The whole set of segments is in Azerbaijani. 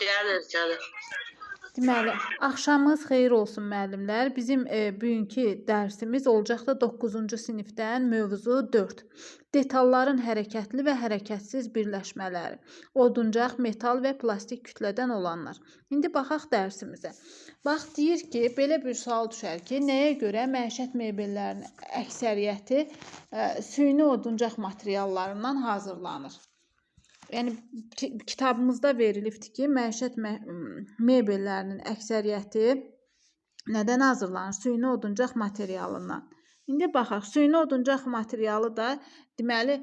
Gəlir. Deməli, axşamınız xeyir olsun müəllimlər. Bizim bugünkü dərsimiz olacaqda 9-cu sinifdən mövzu 4. Detalların hərəkətli və hərəkətsiz birləşmələri. Oduncaq, metal və plastik kütlədən olanlar. İndi baxaq dərsimizə. Bax, deyir ki, belə bir sual düşər ki, nəyə görə məişət mebellərinin əksəriyyəti süni oduncaq materiallarından hazırlanır? Yəni kitabımızda verilibdir ki, məişət mebellərinin əksəriyyəti nədən hazırlanır? Süni oduncaq materialından. İndi baxaq, süni oduncaq materialı da deməli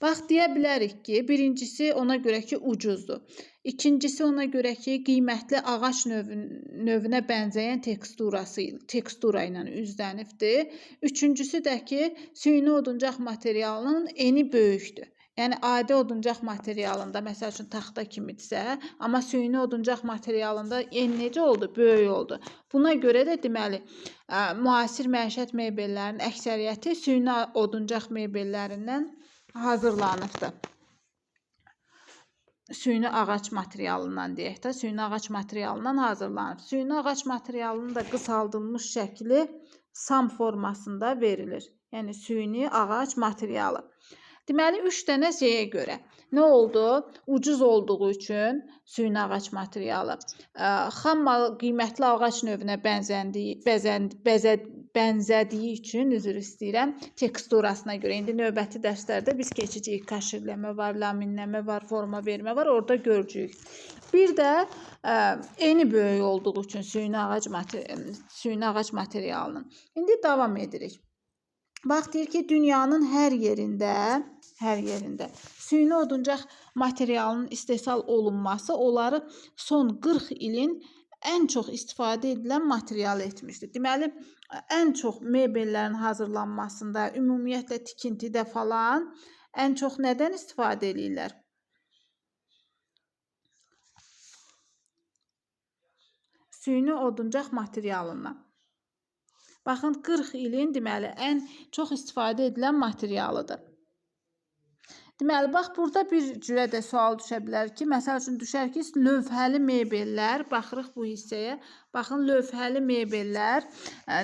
bax, deyə bilərik ki, birincisi ona görə ki, ucuzdur. İkincisi ona görə ki, qiymətli ağac növünə bənzəyən tekstura ilə üzlənibdir. Üçüncüsü də ki, süni oduncaq materialının eni böyükdür. Yəni, adi oduncaq materialında, məsəl üçün, taxta kimidirsə, amma süni oduncaq materialında eni necə oldu? Böyük oldu. Buna görə də deməli, müasir məişət mebellərinin əksəriyyəti süni oduncaq mebellərindən hazırlanıbdır. Süni ağac materialından deyək də, süni ağac materialından hazırlanıb. Süni ağac materialının da qısaldılmış şəkli SAM formasında verilir. Yəni, süni ağac materialı. Deməli, 3 dənə şeyə görə. Nə oldu? Ucuz olduğu üçün süni ağac materialı. Xam mal qiymətli ağac növünə bənzədiyi üçün, üzr istəyirəm, teksturasına görə. İndi növbəti dərslərdə biz keçəcəyik. Kaşirləmə var, laminləmə var, forma vermə var. Orada görəcəyik. Bir də eni böyük olduğu üçün süni ağac materialının. İndi davam edirik. Bax, deyir ki, dünyanın hər yerində süni oduncaq materialının istehsal olunması onları son 40 ilin ən çox istifadə edilən material etmişdir. Deməli, ən çox mebellərin hazırlanmasında, ümumiyyətlə tikintidə falan ən çox nədən istifadə edirlər? Süni oduncaq materialından. Baxın, 40 ilin deməli ən çox istifadə edilən materialıdır. Deməli, bax, burada bir cürə də sual düşə bilər ki, məsəl üçün düşər ki, lövhəli mebellər, baxırıq bu hissəyə, baxın, lövhəli mebellər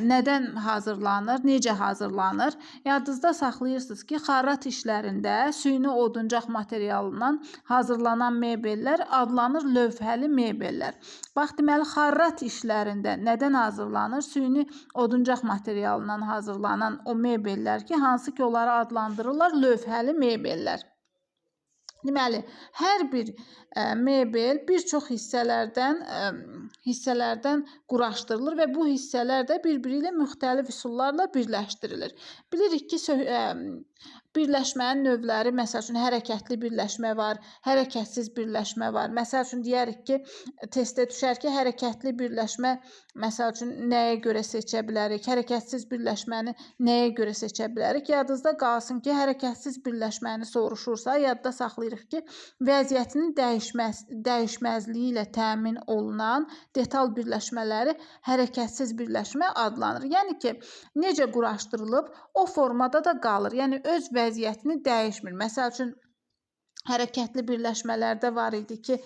nədən hazırlanır, necə hazırlanır? Yadınızda saxlayırsınız ki, xarrat işlərində süni oduncaq materialından hazırlanan mebellər adlanır lövhəli mebellər. Bax, deməli, xarrat işlərində nədən hazırlanır? Süni oduncaq materialından hazırlanan o mebellər ki, hansı ki, onları adlandırırlar lövhəli mebellər. Deməli, hər bir mebel bir çox hissələrdən quraşdırılır və bu hissələr də bir-biri ilə müxtəlif üsullarla birləşdirilir. Bilirik ki, birləşmənin növləri, məsəl üçün, hərəkətli birləşmə var, hərəkətsiz birləşmə var. Məsəl üçün, deyərik ki, testdə düşər ki, hərəkətli birləşmə, məsəl üçün, nəyə görə seçə bilərik, hərəkətsiz birləşməni nəyə görə seçə bilərik? Yadınızda qalsın ki, hərəkətsiz birləşməni soruşursa, yadda saxlayırıq ki, vəziyyətinin dəyişməzliyi ilə təmin olunan detal birləşmələri hərəkətsiz birləşmə adlanır. Yəni ki, necə quraşdırılıb, o formada da qalır. Yəni, öz vəziyyətini dəyişmir. Məsəl üçün, hərəkətli birləşmələrdə var idi ki,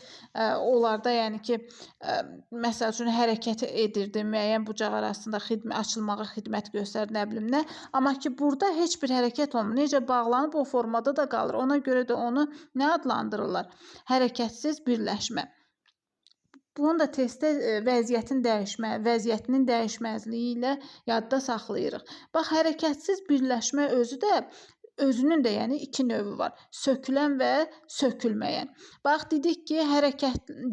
onlarda yəni ki, məsəl üçün, hərəkət edirdi, müəyyən bucaq arasında açılmağa xidmət göstərdi, nə bilim nə. Amma ki, burada heç bir hərəkət olmur. Necə bağlanıb, o formada da qalır. Ona görə də onu nə adlandırırlar? Hərəkətsiz birləşmə. Bunu da testdə vəziyyətinin dəyişməzliyi ilə yadda saxlayırıq. Bax, hərəkətsiz birləşmə özünün də yəni 2 növü var. Sökülən və sökülməyən. Bax, dedik ki,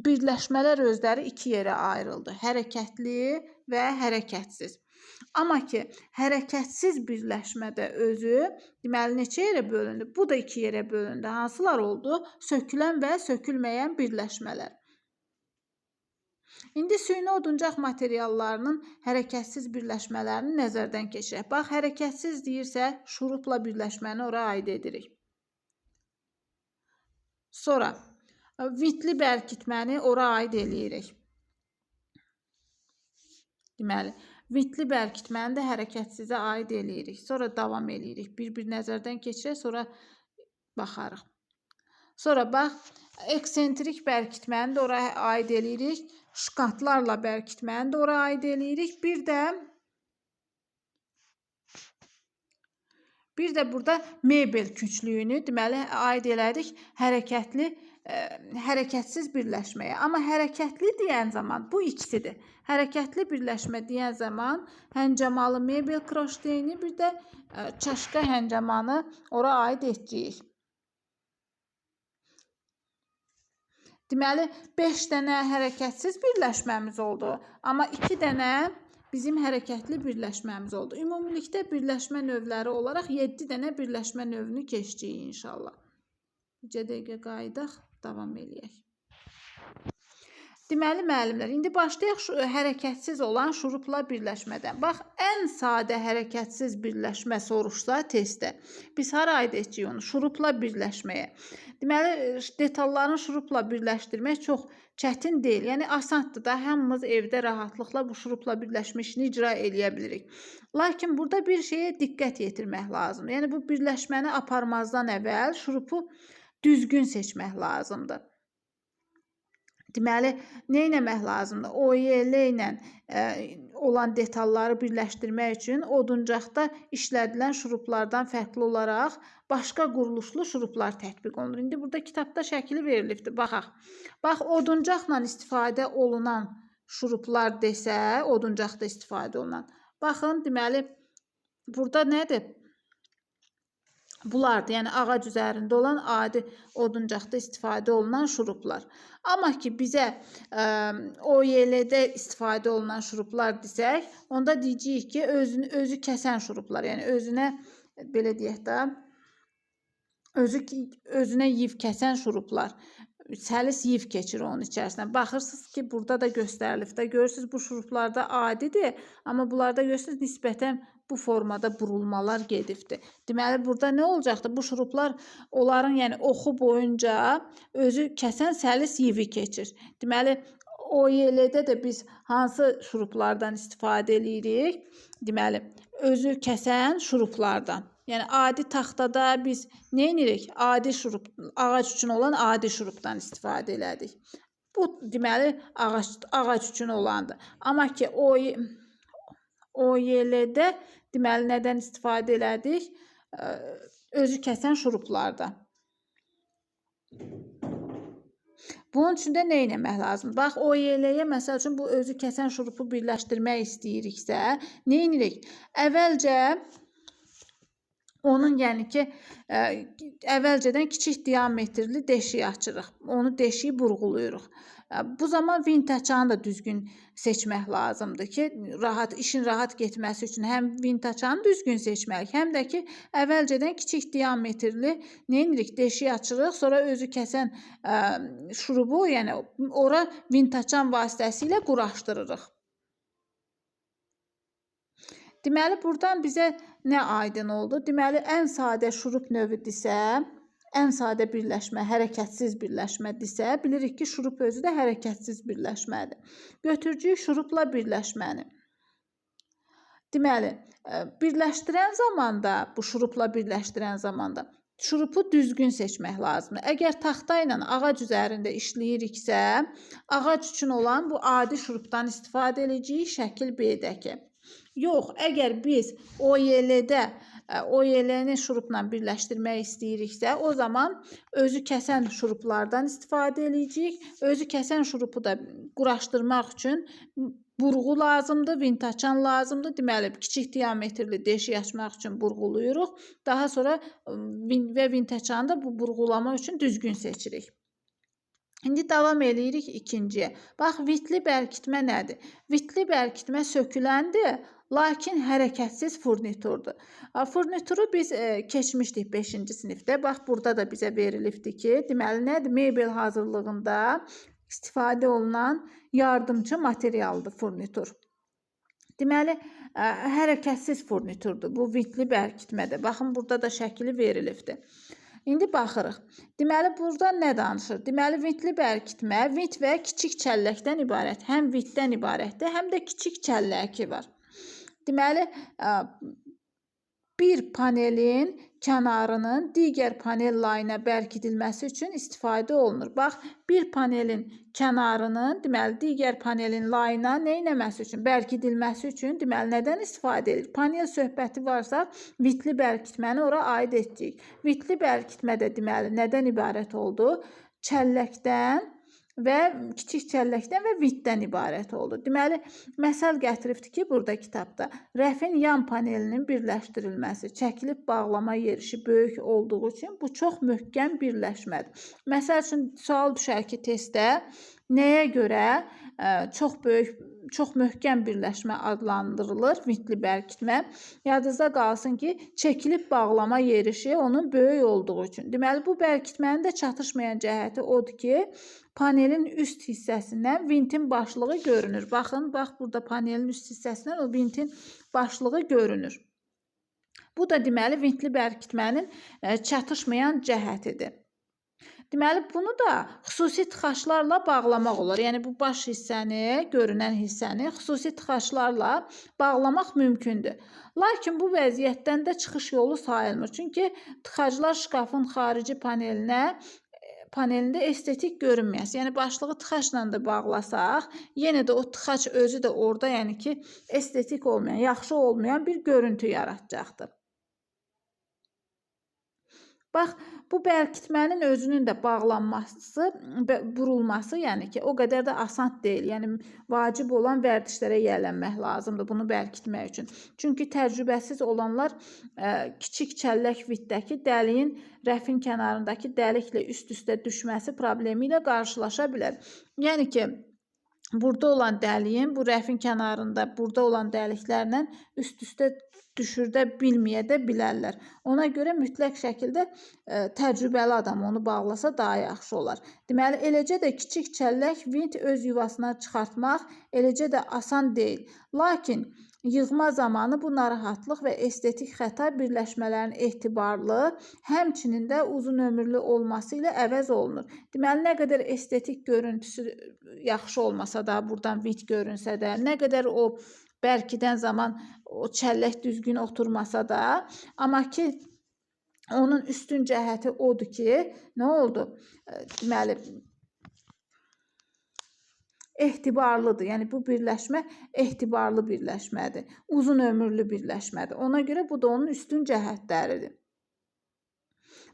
birləşmələr özləri 2 yerə ayrıldı. Hərəkətli və hərəkətsiz. Amma ki, hərəkətsiz birləşmədə özü, deməli, neçə yerə bölündü? Bu da 2 yerə bölündü. Hansılar oldu? Sökülən və sökülməyən birləşmələr. İndi süni oduncaq materiallarının hərəkətsiz birləşmələrini nəzərdən keçirək. Bax, hərəkətsiz deyirsə, şurupla birləşməni ora aid edirik. Sonra, vitli bərkitməni ora aid eləyirik. Deməli, vitli bərkitməni də hərəkətsizə aid eləyirik. Sonra davam eləyirik. Bir-bir nəzərdən keçirək, sonra baxarıq. Sonra bax, eksentrik bərkitməni də ora aid eləyirik. Şkatlarla bərkitməni də ora aid eləyirik. Bir də burada mebel küçlüyünü deməli aid elədik hərəkətsiz birləşməyə. Amma hərəkətli deyən zaman bu ikisidir. Hərəkətli birləşmə deyən zaman həncəmalı mebel kroşteyini, bir də çaşqa həncəmanı ora aid etdik. Deməli 5 dənə hərəkətsiz birləşməmiz oldu. Amma 2 dənə bizim hərəkətli birləşməmiz oldu. Ümumilikdə birləşmə növləri olaraq 7 dənə birləşmə növünü keçdik inşallah. Bircə dəqiqə qayıdaq, davam eləyək. Deməli müəllimlər, indi başlayaq hərəkətsiz olan şurupla birləşmədən. Bax, ən sadə hərəkətsiz birləşmə soruşsa testdə. Biz hara aid etdik onu? Şurupla birləşməyə. Deməli, detalların şurupla birləşdirmək çox çətin deyil. Yəni asandır da, hamımız evdə rahatlıqla bu şurupla birləşmə işini icra eləyə bilirik. Lakin burada bir şeyə diqqət yetirmək lazımdır. Yəni bu birləşməni aparmazdan əvvəl şurupu düzgün seçmək lazımdır. Deməli, nə etmək lazımdır? OYL ilə olan detalları birləşdirmək üçün oduncaqda işlədilən şuruplardan fərqli olaraq başqa quruluşlu şuruplar tətbiq olunur. İndi burada kitabda şəkili verilibdir. Baxaq. Bax, oduncaqla istifadə olunan şuruplar desə, oduncaqda istifadə olunan. Baxın, deməli, burada nədir? Bunlardır, yəni ağac üzərində olan adi oduncaqda istifadə olunan şuruplar. Amma ki, bizə OYL-də istifadə olunan şuruplar desək, onda deyəcəyik ki, özü kəsən şuruplar, yəni özünə, belə deyək də, özünə yiv kəsən şuruplar. Səlis yiv keçir onun içərisindən. Baxırsınız ki, burada da göstərilibdə. Görürsünüz, bu şuruplarda adidir, amma bunlarda görürsünüz, nisbətən bu formada burulmalar gedibdir. Deməli, burada nə olacaqdır? Bu şuruplar onların yəni oxu boyunca özü kəsən səlis yivi keçir. Deməli, OYL-də də biz hansı şuruplardan istifadə edirik? Deməli, özü kəsən şuruplardan. Yəni, adi taxtada biz nə edirik? Adi şurup, ağac üçün olan adi şurupdan istifadə elədik. Bu, deməli, ağac üçün olandır. Amma ki, OYL-də deməli, nədən istifadə elədik? Özü kəsən şuruplardan. Bunun üçün də nə etmək lazımdır? Bax, OYL-yə məsəl üçün bu özü kəsən şurupu birləşdirmək istəyiriksə, nə edirik? Əvvəlcə onun, yəni ki, əvvəlcədən kiçik diametrli deşiyi açırıq. Onu deşiyi burğuluyuruq. Bu zaman vintaçanı da düzgün seçmək lazımdır ki, işin rahat getməsi üçün həm vintaçanı düzgün seçməliyik, həm də ki, əvvəlcədən kiçik diametrli nə edirik? Deşiyi açırıq, sonra özü kəsən şurubu, yəni ora vintaçan vasitəsilə quraşdırırıq. Deməli, buradan bizə nə aydın oldu? Deməli, ən sadə şurup növüdürsə, ən sadə birləşmə, hərəkətsiz birləşmədirsə, bilirik ki, şurup özü də hərəkətsiz birləşmədir. Götürcüyük şurupla birləşməni. Deməli, birləşdirən zamanda, bu şurupla birləşdirən zamanda şurupu düzgün seçmək lazımdır. Əgər taxta ilə ağac üzərində işləyiriksə, ağac üçün olan bu adi şurupdan istifadə edəcəyik şəkil B-dəki. Yox, əgər biz OYL-ni şurupla birləşdirmək istəyiriksə, o zaman özü kəsən şuruplardan istifadə edəcəyik. Özü kəsən şurupu da quraşdırmaq üçün burğu lazımdır, vintaçan lazımdır. Deməli, kiçik diametrli deşik açmaq üçün burğuluyuruq. Daha sonra və vintaçanı da bu burğulama üçün düzgün seçirik. İndi davam eləyirik ikinciyə. Bax, vitli bərkitmə nədir? Vitli bərkitmə söküləndir, lakin hərəkətsiz furniturdur. Furnituru biz keçmişdik 5-ci sinifdə. Bax, burada da bizə verilibdir ki, deməli, nədir? Mebel hazırlığında istifadə olunan yardımcı materialdır furnitur. Deməli, hərəkətsiz furniturdur. Bu vitli bərkitmədir. Baxın, burada da şəkili verilibdir. İndi baxırıq. Deməli, burada nə danışır? Deməli, vitli bərkitmə, vit və kiçik çəlləkdən ibarət. Həm vitdən ibarətdir, həm də kiçik çəlləki var. Deməli, bir panelin kənarının digər panel layına bərkidilməsi üçün istifadə olunur. Bax, bir panelin kənarının, deməli, digər panelin layına nə etməsi üçün, bərkidilməsi üçün, deməli, nədən istifadə edilir? Panel söhbəti varsa, vitli bərkitməni ora aid etdik. Vitli bərkitmə də, deməli, nədən ibarət oldu? Çəlləkdən və kiçik çəlləkdən və vitdən ibarət oldu. Deməli, məsəl gətiribdir ki, burada kitabda rəfin yan panelinin birləşdirilməsi, çəkilib bağlama yerişi böyük olduğu üçün bu çox möhkəm birləşmədir. Məsəl üçün, sual düşər ki, testdə nəyə görə çox möhkəm birləşmə adlandırılır, vitli bərkitmə? Yadınızda qalsın ki, çəkilib bağlama yerişi onun böyük olduğu üçün. Deməli, bu bərkitmənin də çatışmayan cəhəti odur ki, panelin üst hissəsindən vintin başlığı görünür. Baxın, bax burada panelin üst hissəsindən o vintin başlığı görünür. Bu da deməli vintli bərkitmənin çatışmayan cəhətidir. Deməli, bunu da xüsusi tıxaclarla bağlamaq olar. Yəni, bu baş hissəni, görünən hissəni xüsusi tıxaclarla bağlamaq mümkündür. Lakin bu vəziyyətdən də çıxış yolu sayılmır. Çünki tıxaclar şkafın xarici panelində estetik görünməyəsə, yəni başlığı tıxacla da bağlasaq, yenə də o tıxac özü də orada, yəni ki, estetik olmayan, yaxşı olmayan bir görüntü yaratacaqdır. Bax, bu bərkitmənin özünün də bağlanması, burulması, yəni ki, o qədər də asan deyil. Yəni, vacib olan vərdişlərə yiyələnmək lazımdır bunu bərkitmək üçün. Çünki təcrübəsiz olanlar kiçik çəllək vitdəki dəliyin rəfin kənarındakı dəliklə üst-üstə düşməsi problemi ilə qarşılaşa bilər. Yəni ki, burada olan dəliyin, bu rəfin kənarında burada olan dəliklərlə üst-üstə düşürdə bilməyə də bilərlər. Ona görə mütləq şəkildə təcrübəli adam onu bağlasa daha yaxşı olar. Deməli, eləcə də kiçik çəllək vint öz yuvasına çıxartmaq eləcə də asan deyil. Lakin yığma zamanı bu narahatlıq və estetik xəta birləşmələrin etibarlı, həmçinin də uzun ömürlü olması ilə əvəz olunur. Deməli, nə qədər estetik görüntüsü yaxşı olmasa da, buradan vint görünsə də, nə qədər o bərkidən zaman o çəllək düzgün oturmasa da, amma ki, onun üstün cəhəti odur ki, nə oldu? Deməli, ehtibarlıdır. Yəni, bu birləşmə ehtibarlı birləşmədir. Uzun ömürlü birləşmədir. Ona görə bu da onun üstün cəhətləridir.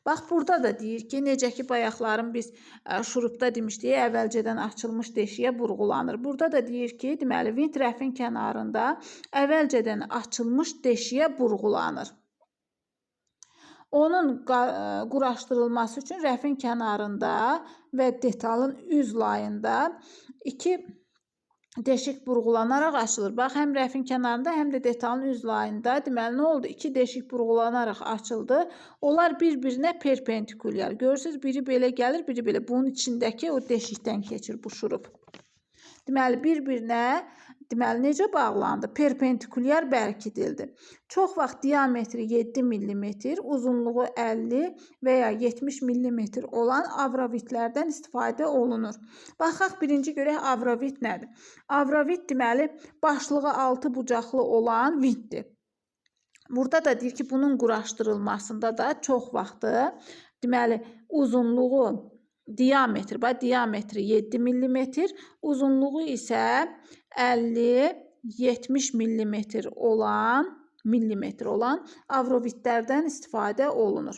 Bax, burada da deyir ki, necə ki, bayaqların biz şurupda demişdik, əvvəlcədən açılmış deşiyə burğulanır. Burada da deyir ki, deməli, vint rəfin kənarında əvvəlcədən açılmış deşiyə burğulanır. Onun quraşdırılması üçün rəfin kənarında və detalın üz layında 2 deşik burğulanaraq açılır. Bax, həm rəfin kənarında, həm də detalın üz layında, deməli, nə oldu? 2 deşik burğulanaraq açıldı. Onlar bir-birinə perpendikulyar. Görürsünüz, biri belə gəlir, biri belə. Bunun içindəki o deşikdən keçir bu şurup. Deməli, bir-birinə, deməli, necə bağlandı? Perpendikulyar bərkidildi. Çox vaxt diametri 7 mm, uzunluğu 50 və ya 70 mm olan avravitlərdən istifadə olunur. Baxaq, birinci görək avravit nədir? Avravit, deməli, başlığı 6 bucaqlı olan vintdir. Burada da deyir ki, bunun quraşdırılmasında da çox vaxtı, deməli, uzunluğu diametri 7 mm, uzunluğu isə 50-70 mm olan avrovitlərdən istifadə olunur.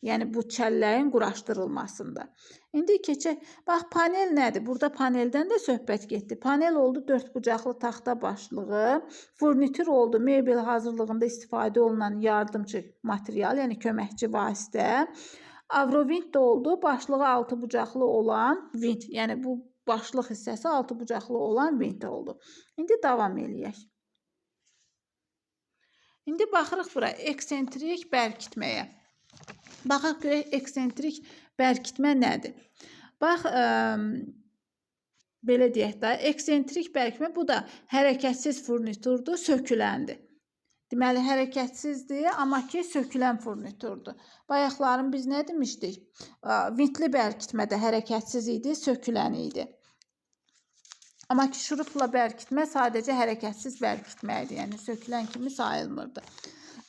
Yəni, bu çəlləyin quraşdırılmasında. İndi keçək, bax, panel nədir? Burada paneldən də söhbət getdi. Panel oldu 4 bucaqlı taxta başlığı, furnitür oldu mebel hazırlığında istifadə olunan yardımcı material, yəni köməkçi vasitə. Avrovint də oldu, başlığı 6 bucaqlı olan vint, yəni bu başlıq hissəsi 6 bucaqlı olan vint oldu. İndi davam eləyək. İndi baxırıq bura eksentrik bərkitməyə. Baxaq görək eksentrik bərkitmə nədir? Bax, belə deyək də, eksentrik bərkitmə bu da hərəkətsiz furniturdur, söküləndir. Deməli, hərəkətsizdir, amma ki, sökülən furniturdur. Bayaqların biz nə demişdik? Vintli bərkitmədə hərəkətsiz idi, sökülən idi. Amma ki, şurupla bərkitmə sadəcə hərəkətsiz bərkitmə idi, yəni sökülən kimi sayılmırdı.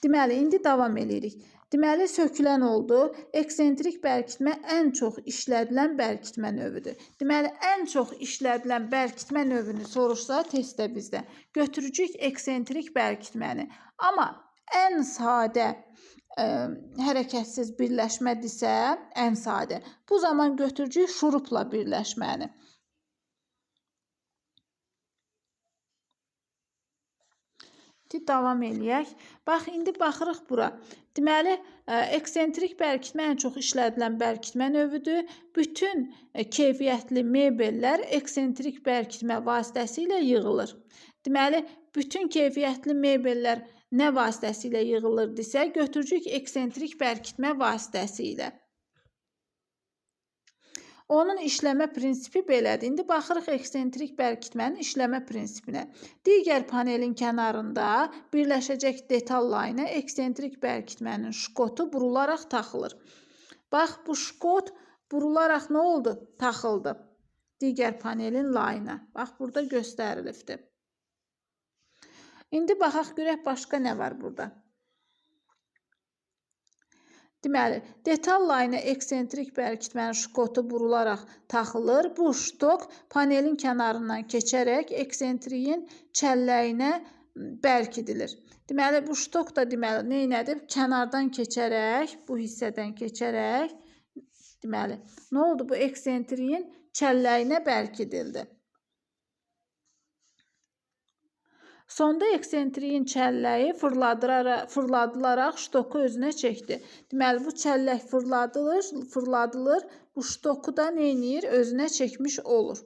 Deməli, indi davam edirik. Deməli, sökülən oldu. Eksentrik bərkitmə ən çox işlədilən bərkitmə növüdür. Deməli, ən çox işlədilən bərkitmə növünü soruşsa testdə bizdə götürəcəyik eksentrik bərkitməni. Amma ən sadə hərəkətsiz birləşmədirsə, ən sadə. Bu zaman götürəcəyik şurupla birləşməni. Davam eləyək. Bax, indi baxırıq bura. Deməli, eksentrik bərkitmə ən çox işlədilən bərkitmə növüdür. Bütün keyfiyyətli mebellər eksentrik bərkitmə vasitəsilə yığılır. Deməli, bütün keyfiyyətli mebellər nə vasitəsilə yığılır desə, götürəcəyik eksentrik bərkitmə vasitəsilə. Onun işləmə prinsipi belədir. İndi baxırıq eksentrik bərkitmənin işləmə prinsipinə. Digər panelin kənarında birləşəcək detal layına eksentrik bərkitmənin şkotu burularaq taxılır. Bax, bu şkot burularaq nə oldu? Taxıldı. Digər panelin layına. Bax, burada göstərilibdir. İndi baxaq görək başqa nə var burada. Deməli, detal layına eksentrik bərkitmənin şkotu burularaq taxılır. Bu ştok panelin kənarından keçərək eksentriyin çəlləyinə bərkidilir. Deməli, bu ştok da deməli, neynədir? Kənardan keçərək, bu hissədən keçərək, deməli, nə oldu? Bu eksentriyin çəlləyinə bərkidildi. Sonda eksentriyin çəlləyi fırladılaraq ştoku özünə çəkdi. Deməli, bu çəllək fırladılır, bu ştoku da neynir? Özünə çəkmiş olur.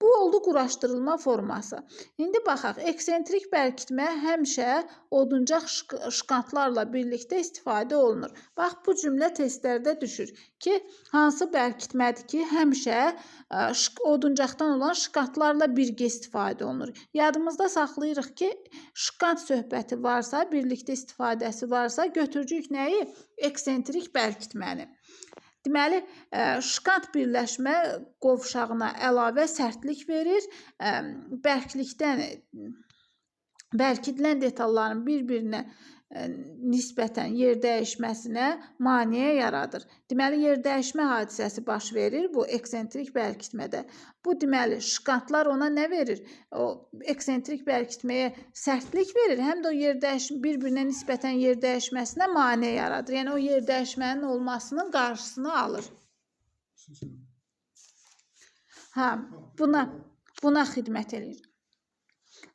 Bu oldu quraşdırılma forması. İndi baxaq, eksentrik bərkitmə həmişə oduncaq şkantlarla birlikdə istifadə olunur. Bax, bu cümlə testlərdə düşür ki, hansı bərkitmədir ki, həmişə oduncaqdan olan şkantlarla birgə istifadə olunur. Yadımızda saxlayırıq ki, şkant söhbəti varsa, birlikdə istifadəsi varsa, götürəcəyik nəyi? Eksentrik bərkitməni. Deməli, şkant birləşmə qovşağına əlavə sərtlik verir, bərkidilən detalların bir-birinə nisbətən yer dəyişməsinə maneə yaradır. Deməli, yer dəyişmə hadisəsi baş verir bu eksentrik bərkitmədə. Bu, deməli, şkantlar ona nə verir? O eksentrik bərkitməyə sərtlik verir, həm də o bir-birinə nisbətən yer dəyişməsinə maneə yaradır. Yəni, o yer dəyişmənin olmasının qarşısını alır. Buna xidmət edir.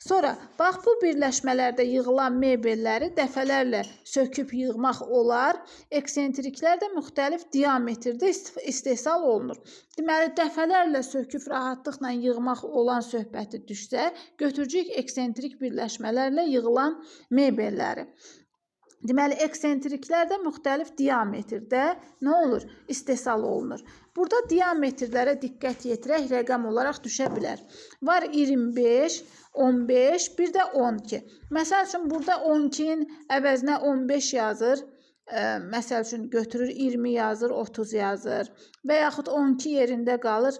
Sonra, bax, bu birləşmələrdə yığılan mebelləri dəfələrlə söküb yığmaq olar. Eksentriklər də müxtəlif diametrdə istehsal olunur. Deməli, dəfələrlə söküb rahatlıqla yığmaq olan söhbəti düşsə, götürəcəyik eksentrik birləşmələrlə yığılan mebelləri. Deməli, eksentriklər də müxtəlif diametrdə nə olur? İstehsal olunur. Burada diametrlərə diqqət yetirək, rəqəm olaraq düşə bilər. Var 25, 15, bir də 12. Məsəl üçün, burada 12-nin əvəzinə 15 yazır. Məsəl üçün, götürür 20 yazır, 30 yazır. Və yaxud 12 yerində qalır,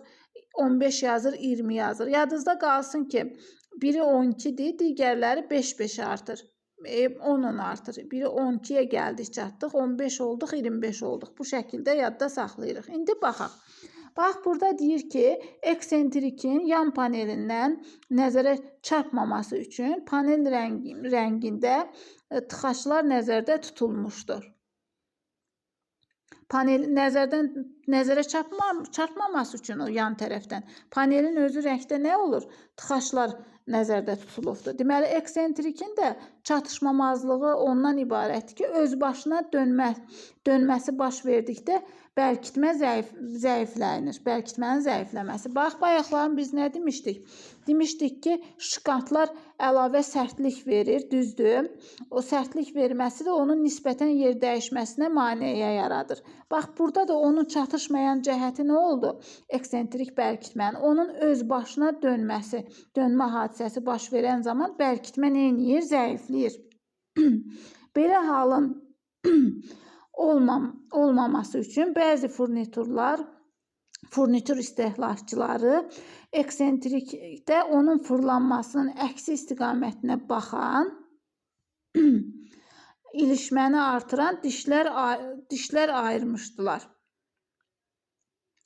15 yazır, 20 yazır. Yadınızda qalsın ki, biri 12-dir, digərləri 5-5 artır. 10 artır. Biri 12-yə gəldik, çatdıq, 15 olduq, 25 olduq. Bu şəkildə yadda saxlayırıq. İndi baxaq. Bax, burada deyir ki, eksentrikin yan panelindən nəzərə çarpmaması üçün panel rəngində tıxaclar nəzərdə tutulmuşdur. Panel nəzərə çarpmaması üçün o yan tərəfdən panelin özü rəngdə nə olur? Tıxaclar nəzərdə tutulubdur. Deməli, eksentrikin də çatışmamazlığı ondan ibarətdir ki, öz başına dönməsi baş verdikdə bərkitmə zəiflənir. Bərkitmənin zəifləməsi. Bax, bayaqların biz nə demişdik? Demişdik ki, şkantlar əlavə sərtlik verir, düzdür. O sərtlik verməsi də onun nisbətən yer dəyişməsinə maneə yaradır. Bax, burada da onun çatışmayan cəhəti nə oldu? Eksentrik bərkitmənin, onun öz başına dönmə hadisəsi baş verən zaman bərkitmə nə edir? Zəifləyir. Belə halın olmaması üçün bəzi furnitur istehlakçıları eksentrikdə onun fırlanmasının əksi istiqamətinə baxan ilişməni artıran dişlər ayırmışdılar.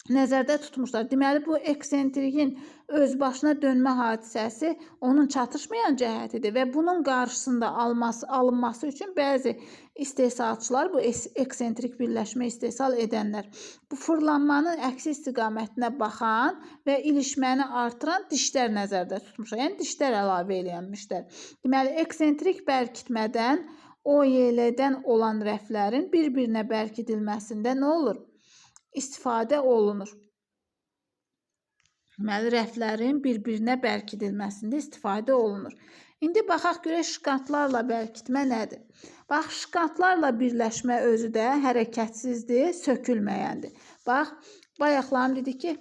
Nəzərdə tutmuşlar. Deməli, bu eksentrikin öz başına dönmə hadisəsi onun çatışmayan cəhətidir və bunun qarşısında alınması üçün bəzi istehsalçılar, bu eksentrik birləşmə istehsal edənlər, bu fırlanmanın əksi istiqamətinə baxan və ilişməni artıran dişlər nəzərdə tutmuşlar. Yəni, dişlər əlavə elənmişlər. Deməli, eksentrik bərkitmədən OYL-dən olan rəflərin bir-birinə bərkidilməsində nə olur? İstifadə olunur. Deməli, rəflərin bir-birinə bərkidilməsində istifadə olunur. İndi baxaq görək şkatlarla bərkitmə nədir? Bax, şkatlarla birləşmə özü də hərəkətsizdir, sökülməyəndir. Bax, bayaqlarım dedik ki,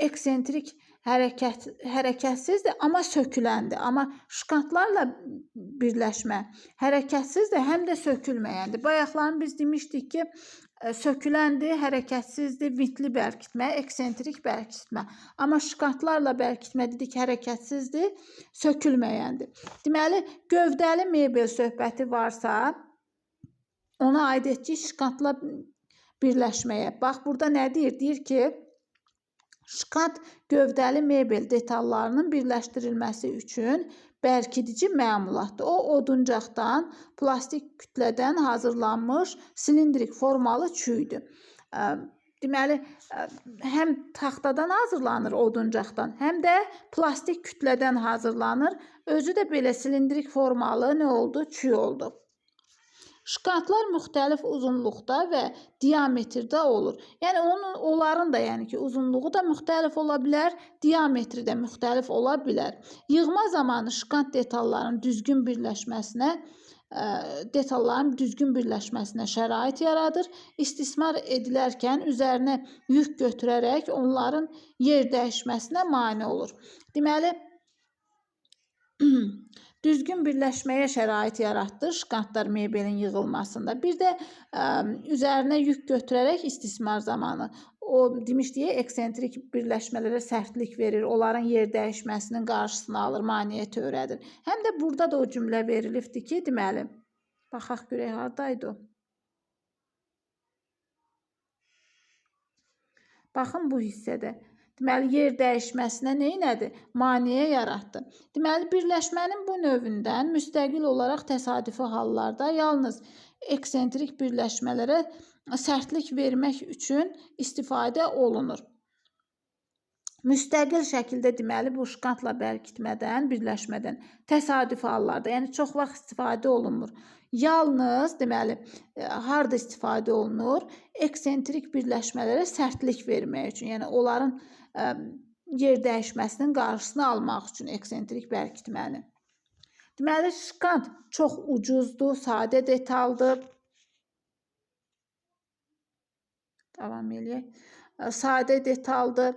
eksentrik hərəkətsizdir, amma söküləndir. Amma şkatlarla birləşmə hərəkətsizdir, həm də sökülməyəndir. Bayaqlarım biz demişdik ki, söküləndir, hərəkətsizdir, vintli bərkitmə, eksentrik bərkitmə. Amma şkatlarla bərkitmə dedik, hərəkətsizdir, sökülməyəndir. Deməli, gövdəli mebel söhbəti varsa, ona aid etdik şkatla birləşməyə. Bax, burada nə deyir? Deyir ki, şkat gövdəli mebel detallarının birləşdirilməsi üçün bərkidici məmulatdır. O, oduncaqdan, plastik kütlədən hazırlanmış silindrik formalı çüydür. Deməli, həm taxtadan hazırlanır oduncaqdan, həm də plastik kütlədən hazırlanır. Özü də belə silindrik formalı nə oldu? Çüy oldu. Şkatlar müxtəlif uzunluqda və diametrdə olur. Yəni, onların da uzunluğu da müxtəlif ola bilər, diametri də müxtəlif ola bilər. Yığma zamanı şkat detalların düzgün birləşməsinə şərait yaradır. İstismar edilərkən üzərinə yük götürərək onların yer dəyişməsinə mane olur. Deməli, düzgün birləşməyə şərait yaratdır şkatlar mebelin yığılmasında. Bir də üzərinə yük götürərək istismar zamanı. O, demişdik, eksentrik birləşmələrə sərtlik verir, onların yer dəyişməsinin qarşısını alır, maneə törədir. Həm də burada da o cümlə verilibdir ki, deməli, baxaq görək, haradaydı o? Baxın bu hissədə. Deməli, yer dəyişməsinə neynədir? Maneə yaratdı. Deməli, birləşmənin bu növündən müstəqil olaraq təsadüfi hallarda yalnız eksentrik birləşmələrə sərtlik vermək üçün istifadə olunur. Müstəqil şəkildə deməli, bu şkatla bərkitmədən, birləşmədən təsadüfi hallarda, yəni çox vaxt istifadə olunmur. Yalnız, deməli, harada istifadə olunur? Eksentrik birləşmələrə sərtlik vermək üçün, yəni onların yer dəyişməsinin qarşısını almaq üçün eksentrik bərkitməni. Deməli, şkat çox ucuzdur, sadə detaldır. Davam eləyək. Sadə detaldır.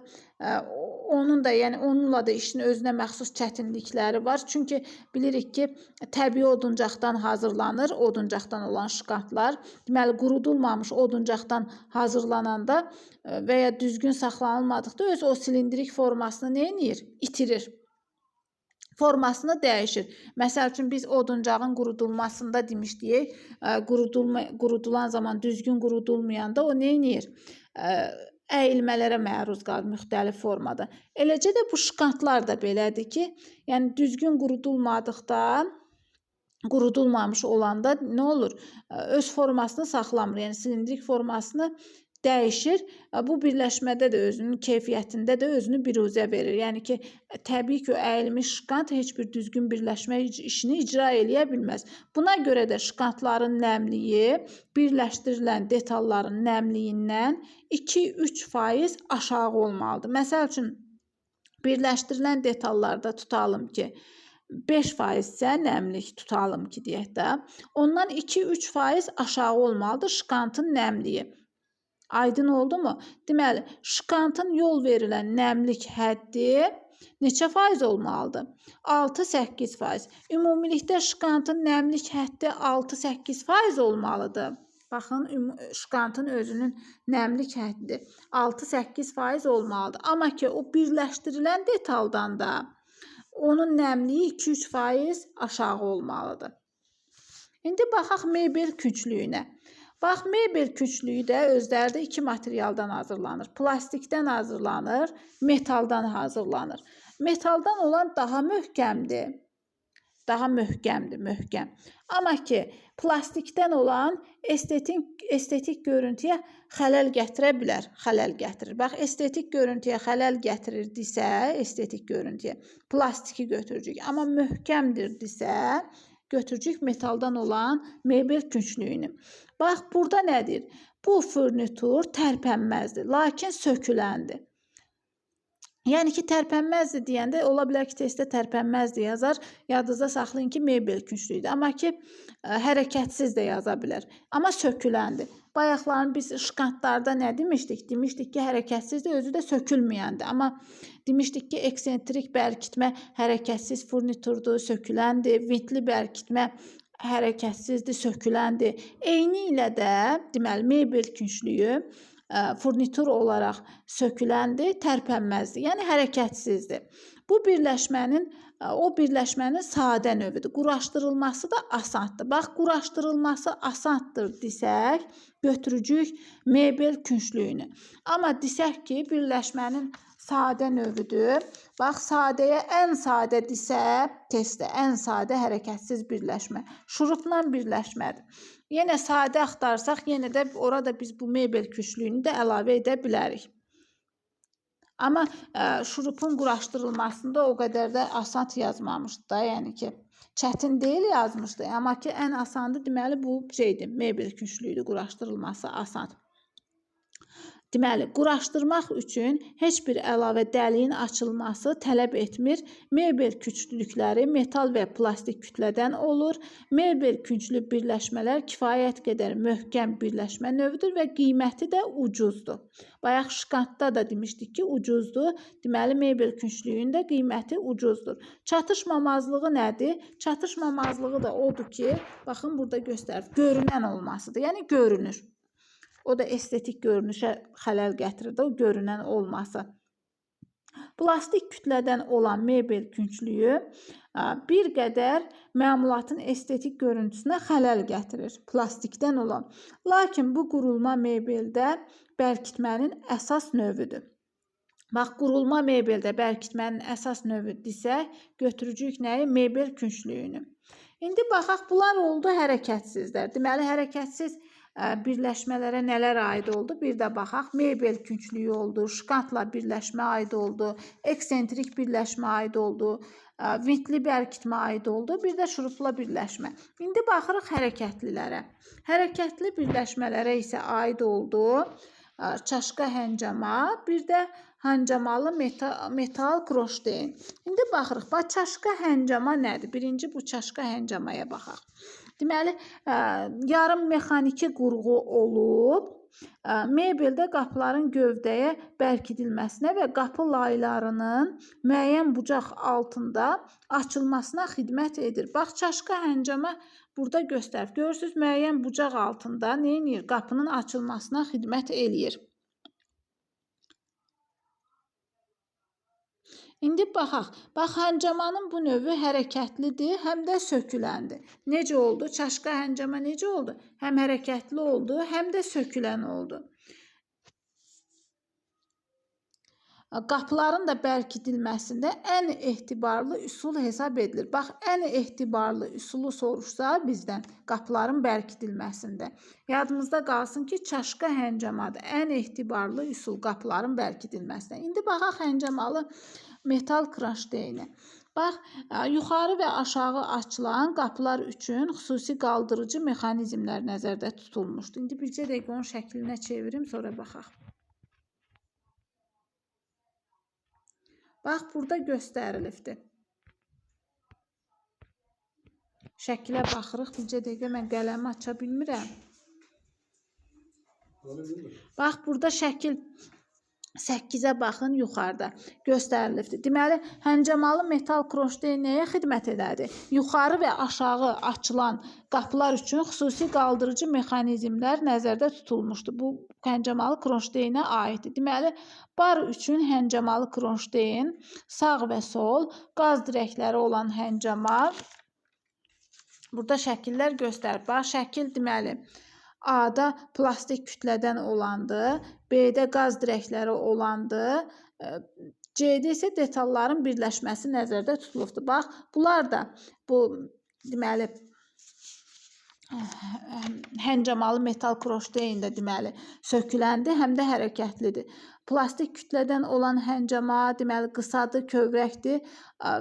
Onunla da işin özünə məxsus çətinlikləri var. Çünki bilirik ki, təbii oduncaqdan hazırlanır, oduncaqdan olan şkatlar. Deməli, qurudulmamış oduncaqdan hazırlananda və ya düzgün saxlanılmadıqda öz o silindrik formasını neynir? İtirir. Formasını dəyişir. Məsəl üçün, biz oduncağın qurudulmasında demişdik, qurudulan zaman düzgün qurudulmayanda o neynir? Əyilmələrə məruz qalır müxtəlif formada. Eləcə də bu şkatlar da belədir ki, yəni düzgün qurudulmamış olanda nə olur? Öz formasını saxlamır, yəni silindrik formasını dəyişir. Bu birləşmədə də özünün keyfiyyətində də özünü biruzə verir. Yəni ki, təbii ki, o əyilmiş şkat heç bir düzgün birləşmə işini icra eləyə bilməz. Buna görə də şkatların nəmliyi birləşdirilən detalların nəmliyindən 2-3% aşağı olmalıdır. Məsəl üçün, birləşdirilən detallarda tutalım ki, 5% isə nəmlik tutalım ki, deyək də, ondan 2-3% aşağı olmalıdır şkantın nəmliyi. Aydın oldu mu? Deməli, şkantın yol verilən nəmlik həddi neçə faiz olmalıdır? 6-8%. Ümumilikdə şkantın nəmlik həddi 6-8% olmalıdır. Baxın, şkantın özünün nəmlik həddi 6-8% olmalıdır. Amma ki, o birləşdirilən detaldan da onun nəmliyi 2-3% aşağı olmalıdır. İndi baxaq mebel küçlüyünə. Bax, mebel küçlüyü də özləri iki materialdan hazırlanır. Plastikdən hazırlanır, metaldan hazırlanır. Metaldan olan daha möhkəmdir. Daha möhkəm. Amma ki, plastikdən olan estetik görüntüyə xələl gətirə bilər, xələl gətirir. Bax, estetik görüntüyə xələl gətirirdisə, estetik görüntüyə plastiki götürəcək. Amma möhkəmdirdisə, götürəcək metaldan olan mebel küçlüyünü. Bax, burada nədir? Bu furnitur tərpənməzdir, lakin söküləndir. Yəni ki, tərpənməzdir deyəndə, ola bilər ki, testdə tərpənməzdir yazar. Yadınızda saxlayın ki, mebel küçlüydür. Amma ki, hərəkətsiz də yaza bilər. Amma söküləndir. Bayaqların biz şkantlarda nə demişdik? Demişdik ki, hərəkətsizdir, özü də sökülməyəndir. Amma demişdik ki, eksentrik bərkitmə hərəkətsiz furniturdur, söküləndir. Vintli bərkitmə hərəkətsizdir, söküləndir. Eyni ilə də, deməli, mebel küçlüyü furnitur olaraq söküləndir, tərpənməzdir, yəni hərəkətsizdir. Bu birləşmənin sadə növüdür. Quraşdırılması da asandır. Bax, quraşdırılması asandır desək, götürəcəyik mebel küçlüyünü. Amma desək ki, birləşmənin sadə növüdür. Bax, sadəyə ən sadə desə, testdə ən sadə hərəkətsiz birləşmə, şurupla birləşmədir. Yenə sadə axtarsaq, yenə də orada biz bu mebel küçlüyünü də əlavə edə bilərik. Amma şurupun quraşdırılmasında o qədər də asan yazmamışdı da, yəni ki, çətin deyil yazmışdı. Amma ki, ən asandır, deməli bu şeydir, mebel küçlüyüdür, quraşdırılması asan. Deməli, quraşdırmaq üçün heç bir əlavə dəliyin açılması tələb etmir. Mebel küçlülükləri metal və plastik kütlədən olur. Mebel küçlü birləşmələr kifayət qədər möhkəm birləşmə növüdür və qiyməti də ucuzdur. Bayaq şkantda da demişdik ki, ucuzdur. Deməli, mebel küçlüyünün də qiyməti ucuzdur. Çatışmamazlığı nədir? Çatışmamazlığı da odur ki, baxın burada göstərir, görünən olmasıdır. Yəni, görünür. O da estetik görünüşə xələl gətirir də, o görünən olması. Plastik kütlədən olan mebel küçlüyü bir qədər məmulatın estetik görüntüsünə xələl gətirir, plastikdən olan. Lakin bu qurulma mebeldə bərkitmənin əsas növüdür. Bax, qurulma mebeldə bərkitmənin əsas növü desək, götürəcəyik nəyi? Mebel küçlüyünü. İndi baxaq, bunlar oldu hərəkətsizlər. Deməli, hərəkətsiz birləşmələrə nələr aid oldu? Bir də baxaq, mebel küçlüyü oldu, şkantla birləşmə aid oldu, eksentrik birləşmə aid oldu, vintli bərkitmə aid oldu, bir də şurupla birləşmə. İndi baxırıq hərəkətlilərə. Hərəkətli birləşmələrə isə aid oldu çaşqa həncama, bir də həncamalı metal kroşteyn. İndi baxırıq, çaşqa həncama nədir? Birinci bu çaşqa həncamaya baxaq. Deməli, yarım mexaniki qurğu olub, mebeldə qapıların gövdəyə bərkidilməsinə və qapı laylarının müəyyən bucaq altında açılmasına xidmət edir. Bax, çaşqa həncama burada göstərib. Görürsünüz, müəyyən bucaq altında nə edir? Qapının açılmasına xidmət eləyir. İndi baxaq. Bax, həncamanın bu növü hərəkətlidir, həm də söküləndir. Necə oldu? Çaşqa həncama necə oldu? Həm hərəkətli oldu, həm də sökülən oldu. Qapıların da bərkidilməsində ən etibarlı üsul hesab edilir. Bax, ən etibarlı üsulu soruşsa bizdən qapıların bərkidilməsində. Yadımızda qalsın ki, çaşqa həncamadır. Ən etibarlı üsul qapıların bərkidilməsində. İndi baxaq həncamalı metal kroşteyni. Bax, yuxarı və aşağı açılan qapılar üçün xüsusi qaldırıcı mexanizmlər nəzərdə tutulmuşdur. İndi bircə dəqiqə onun şəklinə çevirim, sonra baxaq. Bax, burada göstərilibdir. Şəkilə baxırıq. Bircə dəqiqə mən qələmi aça bilmirəm. Bax, burada şəkil 8-ə baxın, yuxarıda göstərilibdir. Deməli, həncamalı metal kroşteyn nəyə xidmət edədir? Yuxarı və aşağı açılan qapılar üçün xüsusi qaldırıcı mexanizmlər nəzərdə tutulmuşdur. Bu, həncamalı kroşteynə aiddir. Deməli, bar üçün həncamalı kroşteyn, sağ və sol, qaz dirəkləri olan həncama, Burada şəkillər göstərib. Bax, şəkil deməli A-da plastik kütlədən olandır, B-də qaz dirəkləri olandır, C-də isə detalların birləşməsi nəzərdə tutulubdur. Bax, bunlar da bu deməli həncamalı metal kroşteyn də deməli söküləndir, həm də hərəkətlidir. Plastik kütlədən olan həncama deməli qısadır, kövrəkdir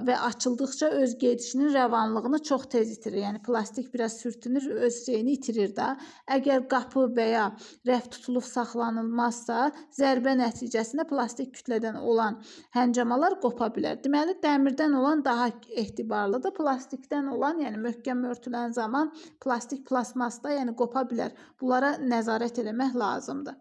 və açıldıqca öz gedişinin rəvanlığını çox tez itirir. Yəni plastik biraz sürtünür, öz şeyini itirir də. Əgər qapı və ya rəf tutulub saxlanılmazsa, zərbə nəticəsində plastik kütlədən olan həncamalar qopa bilər. Deməli, dəmirdən olan daha etibarlıdır. Plastikdən olan, yəni möhkəm örtülən zaman plastik plastmasda, yəni qopa bilər. Bunlara nəzarət eləmək lazımdır.